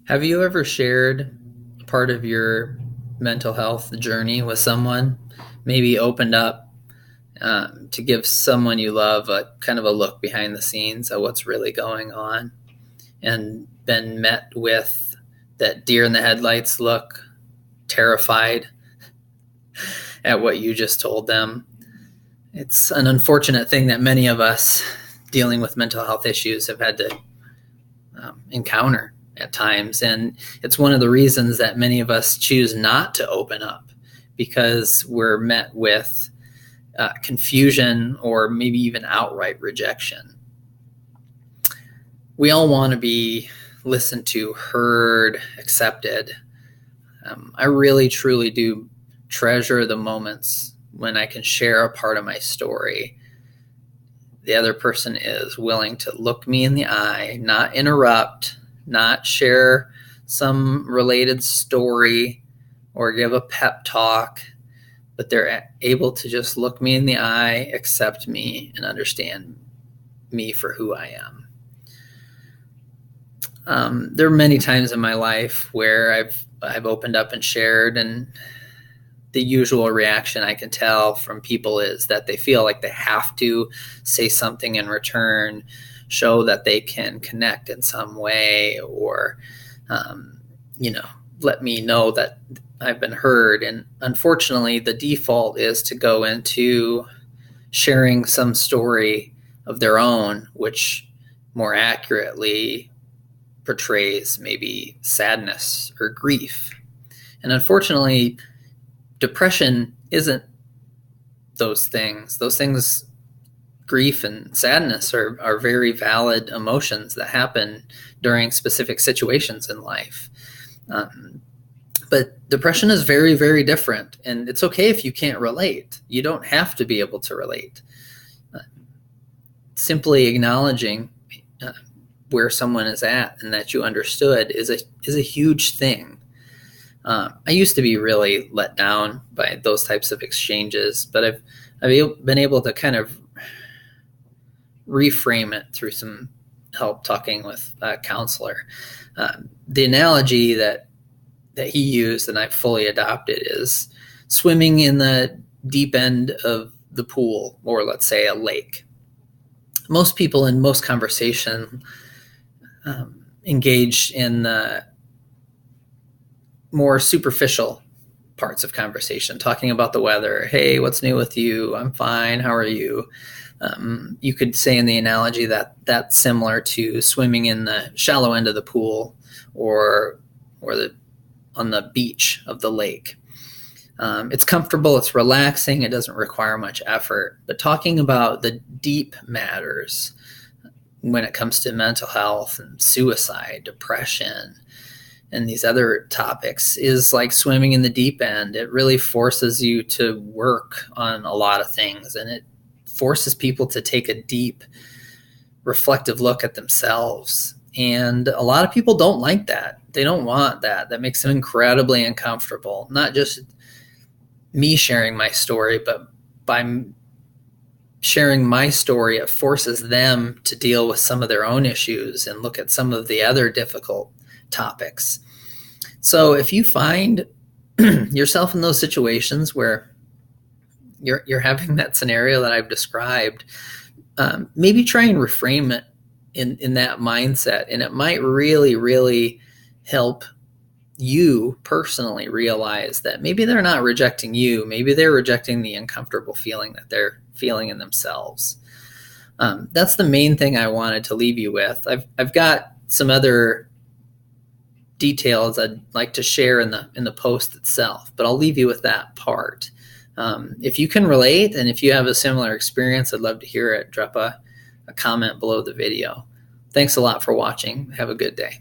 Have you ever shared part of your mental health journey with someone? Maybe opened up to give someone you love a kind of a look behind the scenes of what's really going on, and been met with that deer in the headlights look, terrified at what you just told them. It's an unfortunate thing that many of us dealing with mental health issues have had to encounter at times. And it's one of the reasons that many of us choose not to open up, because we're met with confusion or maybe even outright rejection. We all want to be listened to, heard, accepted. I really, truly do treasure the moments when I can share a part of my story. The other person is willing to look me in the eye, not interrupt, not share some related story or give a pep talk, but they're able to just look me in the eye, accept me, and understand me for who I am. There are many times in my life where I've opened up and shared, and the usual reaction I can tell from people is that they feel like they have to say something in return, show that they can connect in some way, or, let me know that I've been heard. And unfortunately, the default is to go into sharing some story of their own, which more accurately portrays maybe sadness or grief. And unfortunately, depression isn't those things. Those things, grief and sadness, are very valid emotions that happen during specific situations in life. But depression is very, very different. And it's okay if you can't relate. You don't have to be able to relate. Simply acknowledging where someone is at and that you understood is a huge thing. I used to be really let down by those types of exchanges, but I've been able to kind of reframe it through some help talking with a counselor. The analogy that he used and I fully adopted is swimming in the deep end of the pool, or let's say a lake. Most people in most conversation engage in the more superficial parts of conversation, talking about the weather. Hey, what's new with you? I'm fine. How are you? You could say in the analogy that that's similar to swimming in the shallow end of the pool or on the beach of the lake. It's comfortable, it's relaxing, it doesn't require much effort. But talking about the deep matters when it comes to mental health and suicide, depression, and these other topics is like swimming in the deep end. It really forces you to work on a lot of things, and it forces people to take a deep, reflective look at themselves. And a lot of people don't like that. They don't want that. That makes them incredibly uncomfortable. Not just me sharing my story, but by sharing my story, it forces them to deal with some of their own issues and look at some of the other difficult topics. So if you find yourself in those situations where you're having that scenario that I've described, maybe try and reframe it in that mindset, and it might really, really help you personally realize that maybe they're not rejecting you. Maybe they're rejecting the uncomfortable feeling that they're feeling in themselves. That's the main thing I wanted to leave you with. I've got some other details I'd like to share in the post itself, but I'll leave you with that part. If you can relate, and if you have a similar experience, I'd love to hear it. Drop a comment below the video. Thanks a lot for watching. Have a good day.